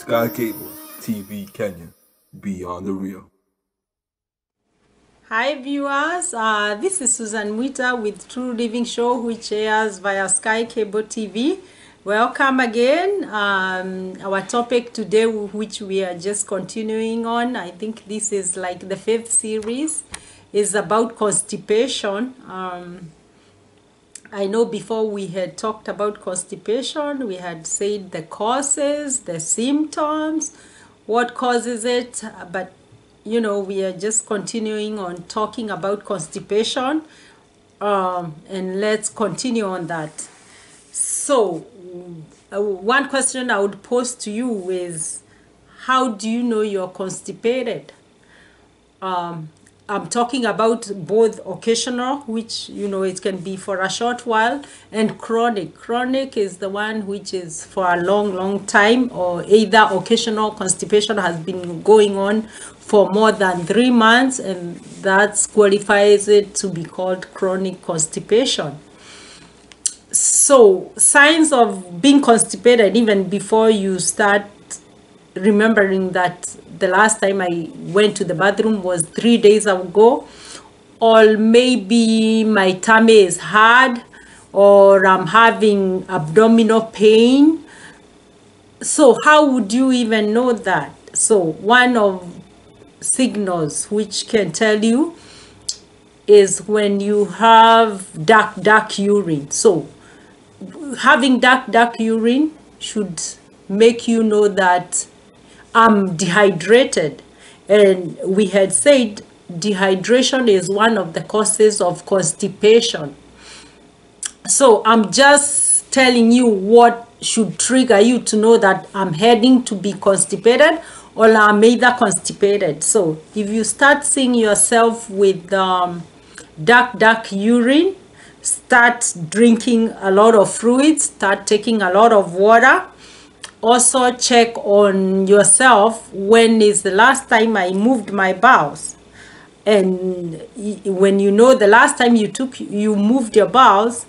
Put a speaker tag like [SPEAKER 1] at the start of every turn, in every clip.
[SPEAKER 1] Sky Cable TV Kenya. Beyond the Real.
[SPEAKER 2] Hi viewers, this is Susan Muita with True Living Show, which airs via Sky Cable TV. Welcome again. Our topic today, which we are just continuing on, I think this is like the 5th series, is about constipation. I know before we had talked about constipation, we had said the causes, the symptoms, what causes it, but you know, we are just continuing on talking about constipation, and let's continue on that. So, one question I would pose to you is, how do you know you're constipated? I'm talking about both occasional, which, you know, it can be for a short while, and chronic. Chronic is the one which is for a long time, or either occasional constipation has been going on for more than 3 months, and that qualifies it to be called chronic constipation. So, signs of being constipated, even before you start remembering that the last time I went to the bathroom was 3 days ago, or maybe my tummy is hard, or I'm having abdominal pain. So how would you even know that? So one of signals which can tell you is when you have dark urine. So having dark urine should make you know that I'm dehydrated, and we had said dehydration is one of the causes of constipation. So I'm just telling you what should trigger you to know that I'm heading to be constipated, or I'm either constipated. So if you start seeing yourself with dark urine, start drinking a lot of fluids, start taking a lot of water. Also check on yourself, when is the last time I moved my bowels? And when you know the last time you moved your bowels,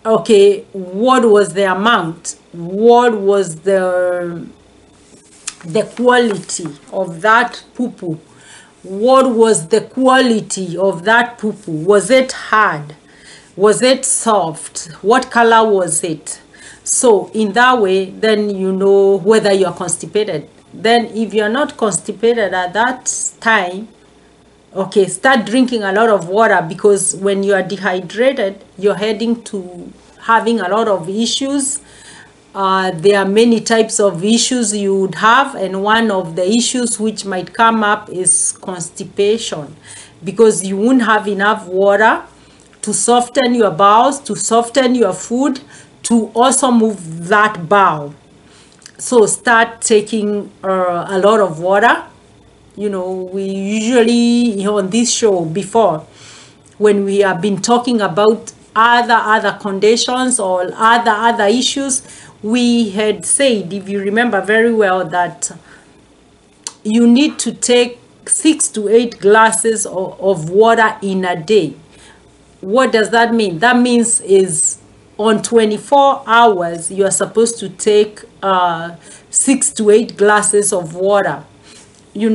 [SPEAKER 2] okay, what was the amount? What was the quality of that poo-poo? What was the quality of that poo-poo? Was it hard? Was it soft? What color was it? So in that way, then you know whether you are constipated. Then if you're not constipated at that time, okay, start drinking a lot of water, because when you are dehydrated, you're heading to having a lot of issues. There are many types of issues you would have, and one of the issues which might come up is constipation, because you won't have enough water to soften your bowels, to soften your food, to also move that bowel. So start taking a lot of water. You know, we usually, on this show before, when we have been talking about other conditions or other issues, we had said, if you remember very well, that you need to take 6 to 8 glasses of water in a day. What does that mean? That means is on 24 hours, you are supposed to take 6 to 8 glasses of water. Like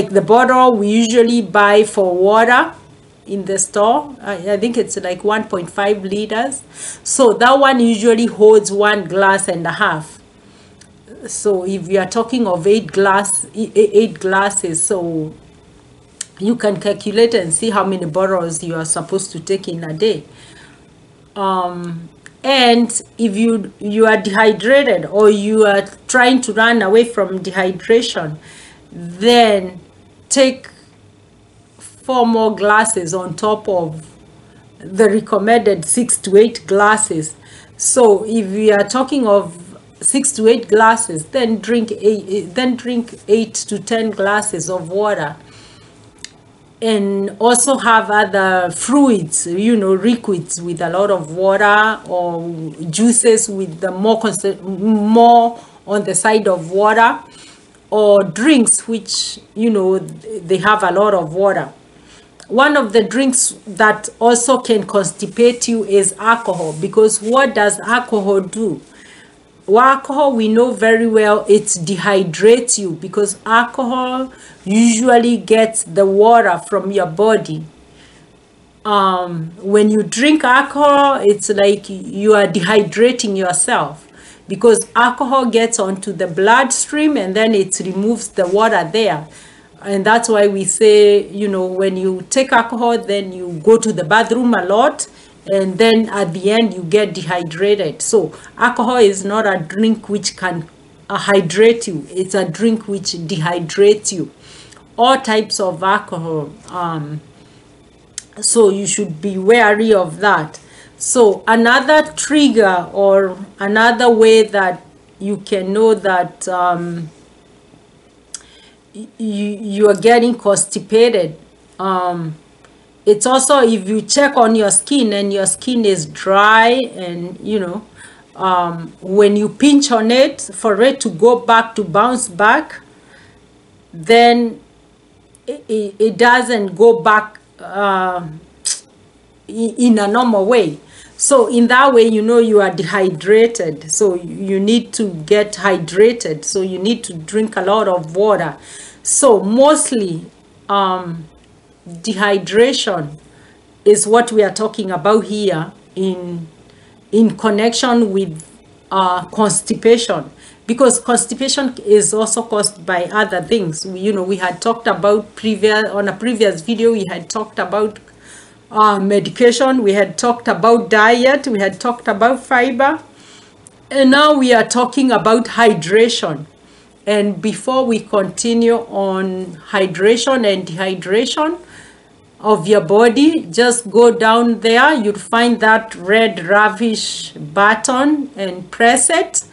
[SPEAKER 2] the bottle we usually buy for water in the store, I think it's like 1.5 liters. So that one usually holds 1.5 glasses. So if you are talking of 8 glasses, so you can calculate and see how many bottles you are supposed to take in a day. And if you are dehydrated, or you are trying to run away from dehydration, then take 4 more glasses on top of the recommended 6 to 8 glasses. So if we are talking of 6 to 8 glasses, then drink 8 to 10 glasses of water. And also have other fluids, liquids with a lot of water, or juices with the more on the side of water, or drinks which, they have a lot of water. One of the drinks that also can constipate you is alcohol, because what does alcohol do? alcohol, we know very well it dehydrates you, because alcohol usually gets the water from your body. When you drink alcohol, it's like you are dehydrating yourself, because alcohol gets onto the bloodstream and then it removes the water there. And that's why we say, you know, when you take alcohol, then you go to the bathroom a lot, and then at the end you get dehydrated. So alcohol is not a drink which can hydrate you. It's a drink which dehydrates you. All types of alcohol. So you should be wary of that. So another trigger, or another way that you can know that you are getting constipated, it's also if you check on your skin and your skin is dry, and you know, when you pinch on it for it to go back, to bounce back, then it doesn't go back in a normal way. So in that way, you know, you are dehydrated. So you need to get hydrated. So you need to drink a lot of water. So mostly dehydration is what we are talking about here in connection with constipation, because constipation is also caused by other things. You know, we had talked about on a previous video, we had talked about medication, we had talked about diet, we had talked about fiber, and now we are talking about hydration. And before we continue on hydration and dehydration of your body, just go down there, you'll find that red ravish button and press it,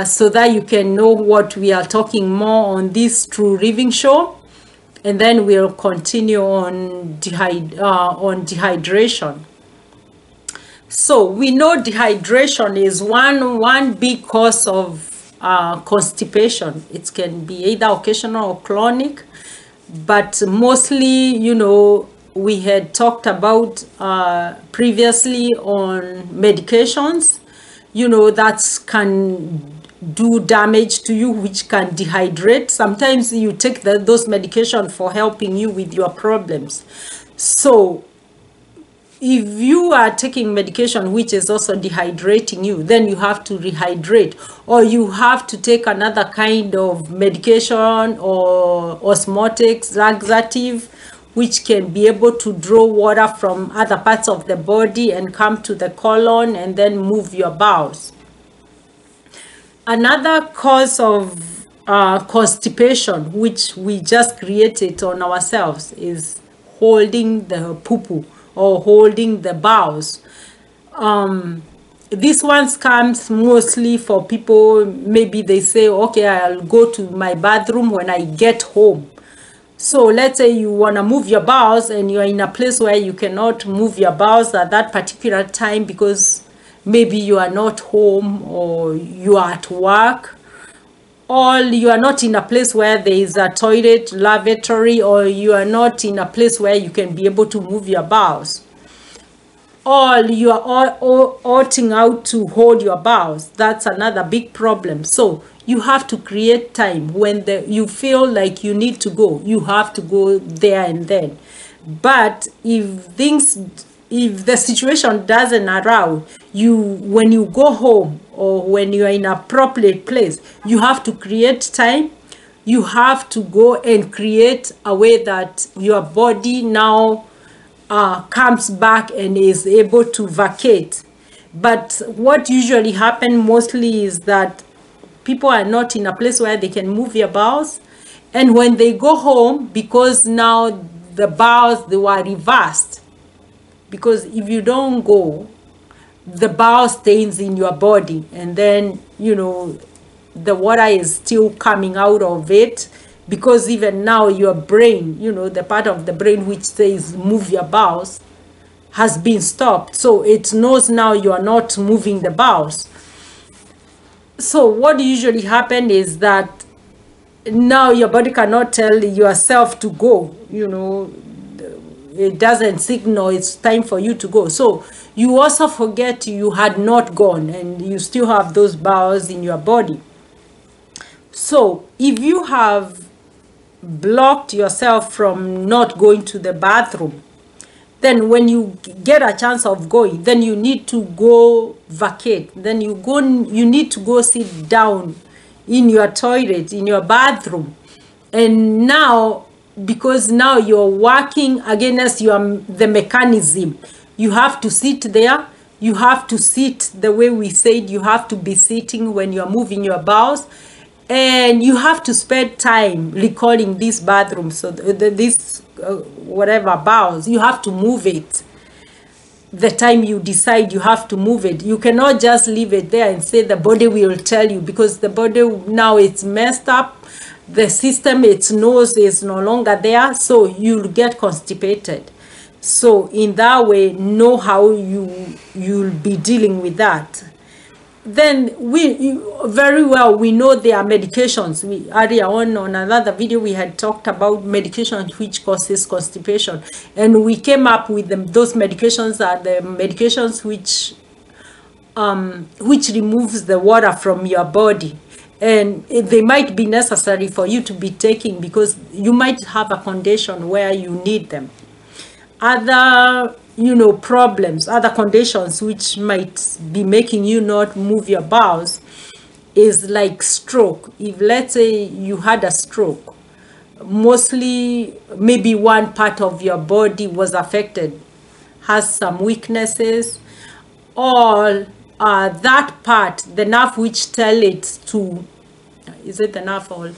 [SPEAKER 2] so that you can know what we are talking more on this True Living show. And then we'll continue on dehydration. So we know dehydration is one big cause of constipation. It can be either occasional or chronic, but mostly, you know, we had talked about previously on medications, you know, that can do damage to you, which can dehydrate. Sometimes you take those medications for helping you with your problems. So if you are taking medication which is also dehydrating you, then you have to rehydrate, or you have to take another kind of medication or osmotics laxative, which can be able to draw water from other parts of the body and come to the colon and then move your bowels. Another cause of constipation, which we just created on ourselves, is holding the poo-poo or holding the bowels. This one comes mostly for people, maybe they say, okay, I'll go to my bathroom when I get home. So let's say you want to move your bowels and you're in a place where you cannot move your bowels at that particular time, because maybe you are not home, or you are at work, or you are not in a place where there is a toilet, lavatory, or you are not in a place where you can be able to move your bowels, or you are opting out to hold your bowels. That's another big problem. So you have to create time. When you feel like you need to go, you have to go there and then. But if the situation doesn't allow you, when you go home or when you are in a appropriate place, you have to create time. You have to go and create a way that your body now comes back and is able to vacate. But what usually happens mostly is that people are not in a place where they can move their bowels, and when they go home, because now the bowels, they were reversed, because if you don't go, the bowel stays in your body, and then, you know, the water is still coming out of it, because even now your brain, you know, the part of the brain which says move your bowels has been stopped. So it knows now you are not moving the bowels. So what usually happens is that now your body cannot tell yourself to go, you know, it doesn't signal it's time for you to go. So you also forget you had not gone and you still have those bowels in your body. So if you have blocked yourself from not going to the bathroom, then when you get a chance of going, then you need to go vacate. Then you need to go sit down in your toilet, in your bathroom. And now, because now you're working against the mechanism, you have to sit there. You have to sit the way we said you have to be sitting when you're moving your bowels. And you have to spend time recalling this bathroom. So this whatever bowels, you have to move it. The time you decide you have to move it, you cannot just leave it there and say the body will tell you, because the body now it's messed up. The system, its nose is no longer there, so you'll get constipated. So in that way, know how you'll be dealing with that. Then very well we know there are medications. We earlier on another video we had talked about medication which causes constipation, and we came up with those medications are the medications which removes the water from your body, and they might be necessary for you to be taking because you might have a condition where you need them. Other problems, other conditions which might be making you not move your bowels is like stroke. If let's say you had a stroke, mostly maybe one part of your body was affected, has some weaknesses, or that part, the nerve which tell it to, is it the nerve or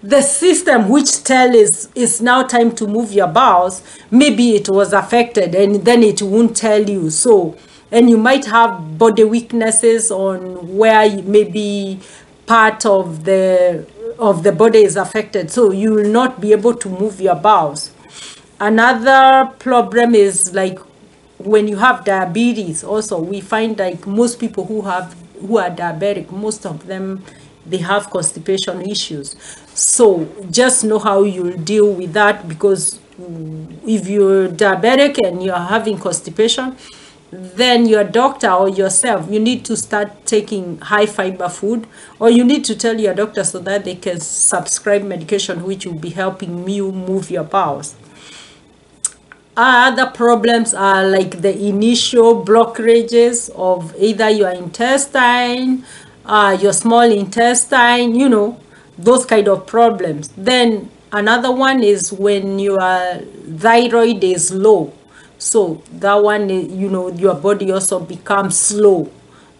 [SPEAKER 2] the system which tell is now time to move your bowels, maybe it was affected and then it won't tell you. So, and you might have body weaknesses on where maybe part of the body is affected, so you will not be able to move your bowels. Another problem is like when you have diabetes. Also, we find like most people who are diabetic, most of them, they have constipation issues. So just know how you'll deal with that, because if you're diabetic and you're having constipation, then your doctor or yourself, you need to start taking high fiber food, or you need to tell your doctor so that they can prescribe medication which will be helping you move your bowels. Other problems are like the initial blockages of either your intestine, your small intestine, those kind of problems. Then another one is when your thyroid is low. So that one, your body also becomes slow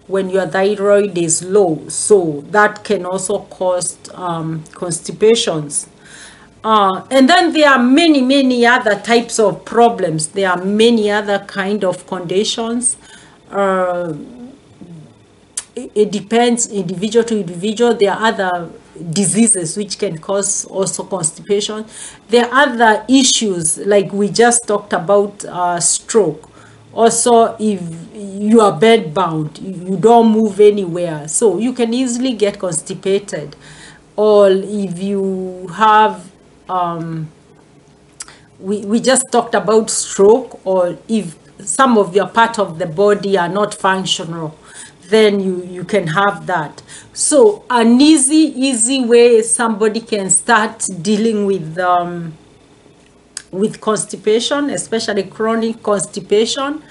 [SPEAKER 2] when your thyroid is low. So that can also cause constipations. And then there are many other types of problems. There are many other kind of conditions. It depends individual to individual. There are other diseases which can cause also constipation. There are other issues like we just talked about, stroke. Also, if you are bedbound, you don't move anywhere, so you can easily get constipated. Or if you have we just talked about stroke, or if some of your part of the body are not functional, then you can have that. So an easy way somebody can start dealing with constipation, especially chronic constipation.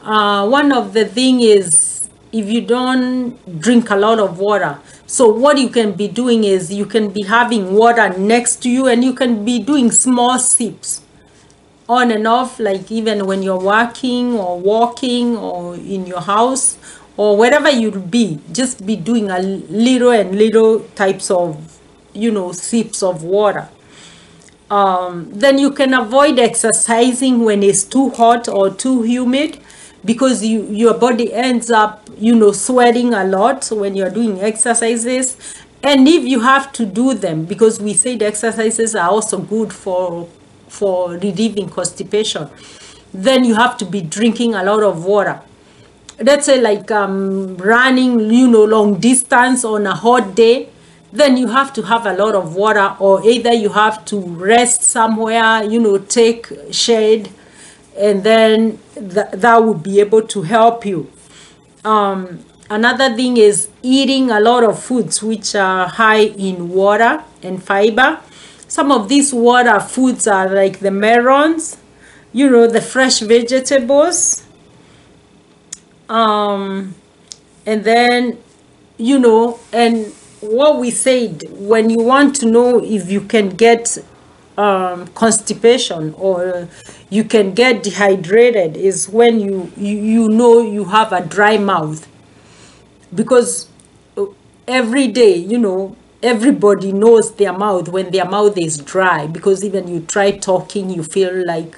[SPEAKER 2] One of the thing is, if you don't drink a lot of water, so what you can be doing is you can be having water next to you, and you can be doing small sips on and off, like even when you're working or walking or in your house or wherever you'll be, just be doing a little and little types of, sips of water. Then you can avoid exercising when it's too hot or too humid, because your body ends up, sweating a lot when you're doing exercises. And if you have to do them, because we said exercises are also good for relieving constipation, then you have to be drinking a lot of water. Let's say like running, long distance on a hot day, then you have to have a lot of water, or either you have to rest somewhere, take shade, and then that would be able to help you. Another thing is eating a lot of foods which are high in water and fiber. Some of these water foods are like the melons, the fresh vegetables, and then, and what we said, when you want to know if you can get constipation or you can get dehydrated, is when you know you have a dry mouth. Because every day, everybody knows their mouth when their mouth is dry, because even you try talking, you feel like,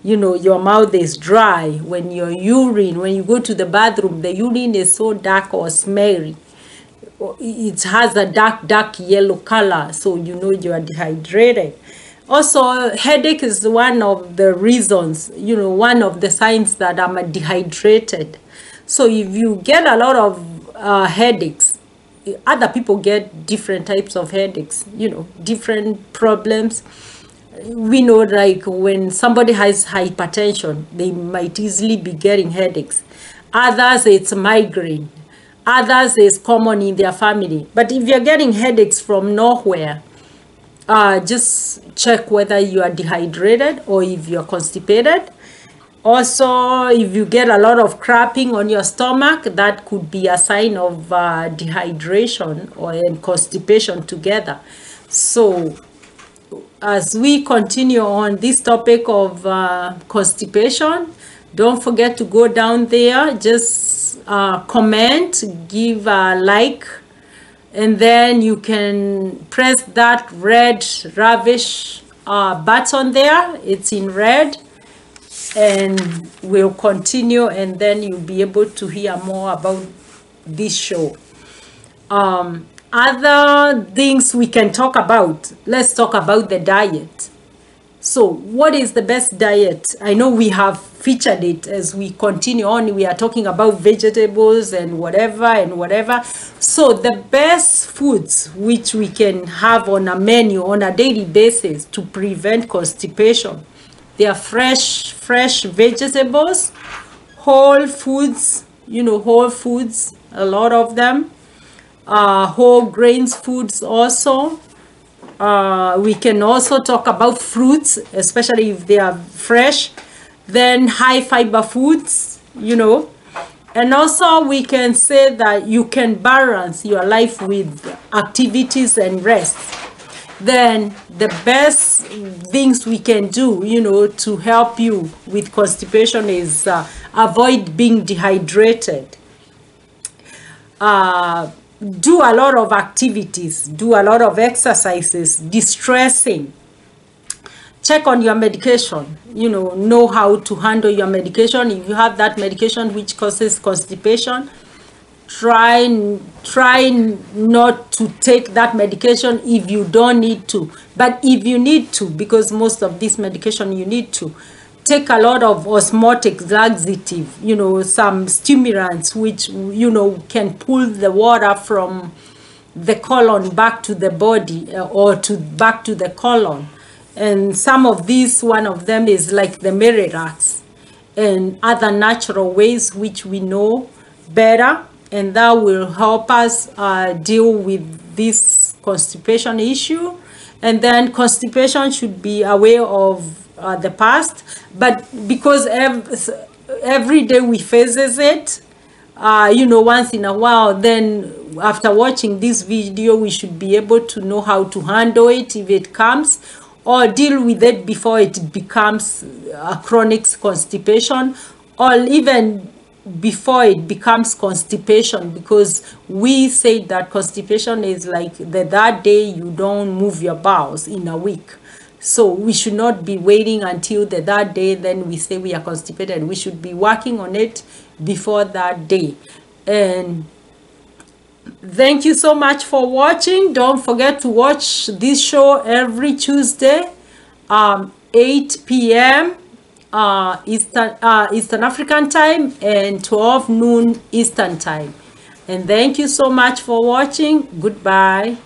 [SPEAKER 2] your mouth is dry. When your urine, when you go to the bathroom, the urine is so dark or smelly. It has a dark yellow color, so you know you are dehydrated. Also, headache is one of the reasons, one of the signs that I'm dehydrated. So if you get a lot of headaches, other people get different types of headaches, different problems. We know, like when somebody has hypertension, they might easily be getting headaches. Others, it's migraine. Others, is common in their family. But if you're getting headaches from nowhere, just check whether you are dehydrated or if you're constipated. Also, if you get a lot of cramping on your stomach, that could be a sign of dehydration and constipation together. So as we continue on this topic of constipation, don't forget to go down there, just comment, give a like, and then you can press that red ravish button there. It's in red, and we'll continue, and then you'll be able to hear more about this show. Other things we can talk about. Let's talk about the diet. So what is the best diet? I know we have featured it as we continue on. We are talking about vegetables and whatever. So the best foods which we can have on a menu on a daily basis to prevent constipation, they are fresh vegetables, whole foods, whole foods, a lot of them, whole grains foods also. We can also talk about fruits, especially if they are fresh. Then high fiber foods, and also we can say that you can balance your life with activities and rest. Then the best things we can do, to help you with constipation is avoid being dehydrated. Do a lot of activities, do a lot of exercises, distressing. Check on your medication, know how to handle your medication. If you have that medication which causes constipation, try not to take that medication if you don't need to. But if you need to, because most of this medication you need to, take a lot of osmotic laxative, some stimulants which, can pull the water from the colon back to the body or back to the colon. And some of these, one of them is like the Miralax and other natural ways which we know better, and that will help us deal with this constipation issue. And then constipation should be aware of the past, but because every day we faces it, once in a while, then after watching this video, we should be able to know how to handle it if it comes, or deal with it before it becomes a chronic constipation, or even before it becomes constipation, because we say that constipation is like that day you don't move your bowels in a week. So we should not be waiting until that day, then we say we are constipated. We should be working on it before that day. And thank you so much for watching. Don't forget to watch this show every Tuesday, 8 p.m. Eastern African time and 12 noon Eastern time. And thank you so much for watching. Goodbye.